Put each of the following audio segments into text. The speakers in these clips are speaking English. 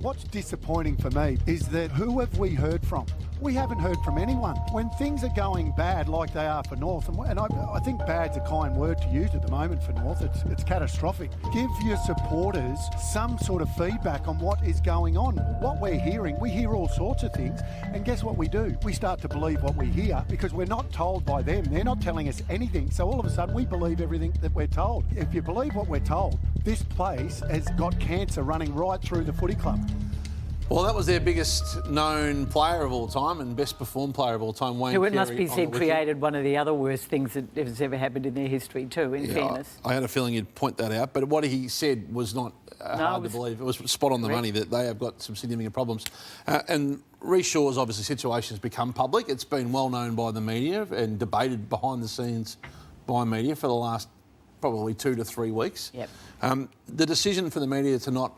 What's disappointing for me is that who have we heard from? We haven't heard from anyone. When things are going bad like they are for North, and I think bad's a kind word to use at the moment for North, it's catastrophic. Give your supporters some sort of feedback on what is going on. What we're hearing, we hear all sorts of things, and guess what we do? We start to believe what we hear because we're not told by them. They're not telling us anything, so all of a sudden we believe everything that we're told. If you believe what we're told, this place has got cancer running right through the footy club. Well, that was their biggest known player of all time and best performed player of all time, Wayne Who Carey. it must be said created one of the other worst things that has ever happened in their history too, in fairness. I had a feeling you'd point that out, but what he said was not hard to believe. It was spot on the money that they have got some significant problems. And Rhyce Shaw's obviously situation has become public. It's been well known by the media and debated behind the scenes by media for the last probably 2 to 3 weeks. Yep. The decision for the media to not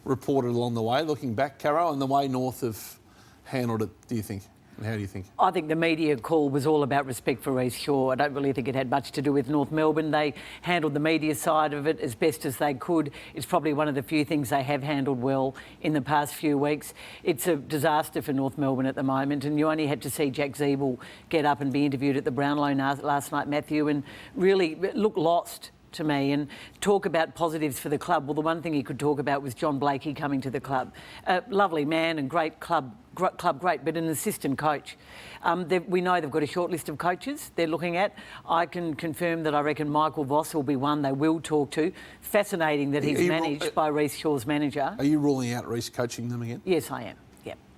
reported along the way, looking back, Caro, and the way North have handled it, do you think? And how do you think? I think the media call was all about respect for Rhyce Shaw. I don't really think it had much to do with North Melbourne. They handled the media side of it as best as they could. It's probably one of the few things they have handled well in the past few weeks. It's a disaster for North Melbourne at the moment, and you only had to see Jack Zeeble get up and be interviewed at the Brownlow last night, Matthew, and really look lost to me and talk about positives for the club. Well, the one thing he could talk about was John Blakey coming to the club. Lovely man and great club great, but an assistant coach. We know they've got a short list of coaches they're looking at. I can confirm that I reckon Michael Voss will be one they will talk to. Fascinating that he's managed by Rhyce Shaw's manager. Are you ruling out Rhyce coaching them again? Yes, I am.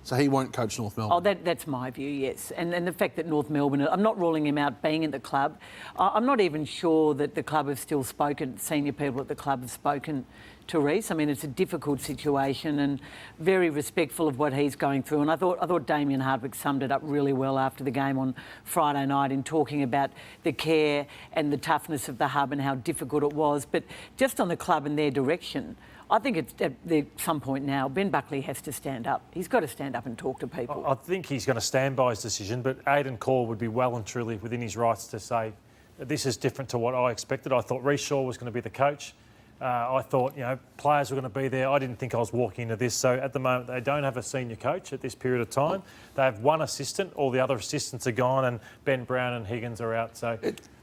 So he won't coach North Melbourne? Oh, that's my view, yes. And the fact that North Melbourne, I'm not ruling him out being at the club. I'm not even sure that the club have still spoken, senior people at the club have spoken to Rhyce. I mean, it's a difficult situation and very respectful of what he's going through. And I thought Damien Hardwick summed it up really well after the game on Friday night in talking about the care and the toughness of the hub and how difficult it was. But just on the club and their direction, I think it's at some point now, Ben Buckley has to stand up. He's got to stand up and talk to people. I think he's going to stand by his decision, but Aidan Corr would be well and truly within his rights to say, this is different to what I expected. I thought Rhyce Shaw was going to be the coach. I thought, players were going to be there. I didn't think I was walking into this. So at the moment, they don't have a senior coach at this period of time. They have one assistant. All the other assistants are gone, and Ben Brown and Higgins are out. So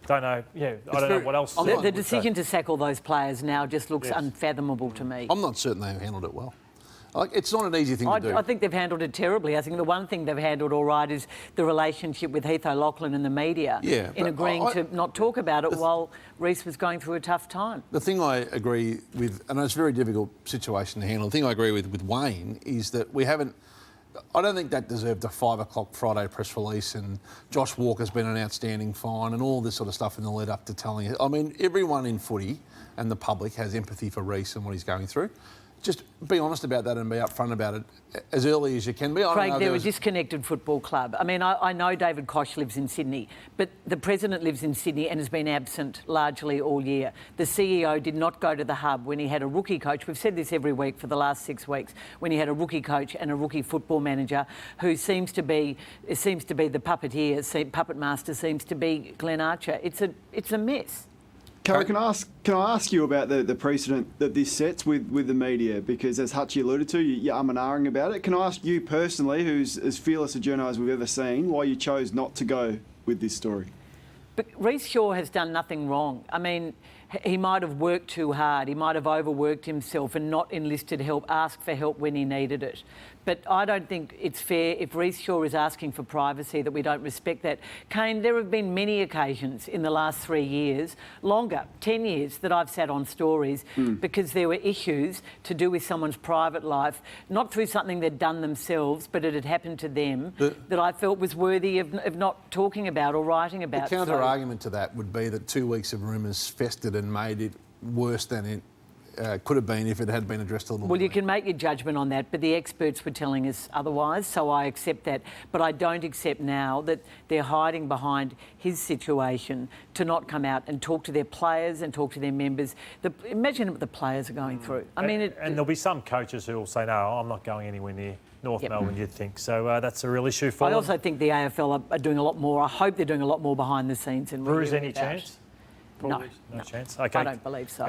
don't know. I don't know what else. The decision to sack all those players now just looks unfathomable to me. I'm not certain they've handled it well. It's not an easy thing to do. I think they've handled it terribly. I think the one thing they've handled all right is the relationship with Heath O'Loughlin and the media in agreeing to not talk about it while Rhyce was going through a tough time. The thing I agree with, and it's a very difficult situation to handle, the thing I agree with Wayne is that we haven't... I don't think that deserved a 5 o'clock Friday press release, and Josh Walker's been an outstanding find and all this sort of stuff in the lead up to telling it. I mean, everyone in footy and the public has empathy for Rhyce and what he's going through. Just be honest about that and be upfront about it as early as you can be. Craig, they're a disconnected football club. I mean, I know David Koch lives in Sydney, but the president lives in Sydney and has been absent largely all year. The CEO did not go to the hub when he had a rookie coach. We've said this every week for the last 6 weeks, when he had a rookie coach and a rookie football manager who seems to be the puppeteer, puppet master seems to be Glenn Archer. It's a mess. Caro, can I ask you about the precedent that this sets with the media? Because as Hutchie alluded to, you're and ahhing about it. Can I ask you personally, who's as fearless a journo as we've ever seen, why you chose not to go with this story? But Rhyce Shaw has done nothing wrong. I mean, he might have worked too hard. He might have overworked himself and not enlisted help, asked for help when he needed it. But I don't think it's fair if Rhyce Shaw is asking for privacy that we don't respect that. Kane, there have been many occasions in the last 3 years, longer, 10 years, that I've sat on stories because there were issues to do with someone's private life, not through something they'd done themselves, but it had happened to them, that I felt was worthy of not talking about or writing about. The counter-argument to that would be that 2 weeks of rumours festered and made it worse than it could have been if it had been addressed a little more. Well, you can make your judgment on that, but the experts were telling us otherwise, so I accept that. But I don't accept now that they're hiding behind his situation to not come out and talk to their players and talk to their members. Imagine what the players are going through. I mean, and there'll be some coaches who will say, no, I'm not going anywhere near North Melbourne, you'd think. So that's a real issue for them. I also think the AFL are doing a lot more. I hope they're doing a lot more behind the scenes. Bruce, any chance? No chance. Okay. I don't believe so.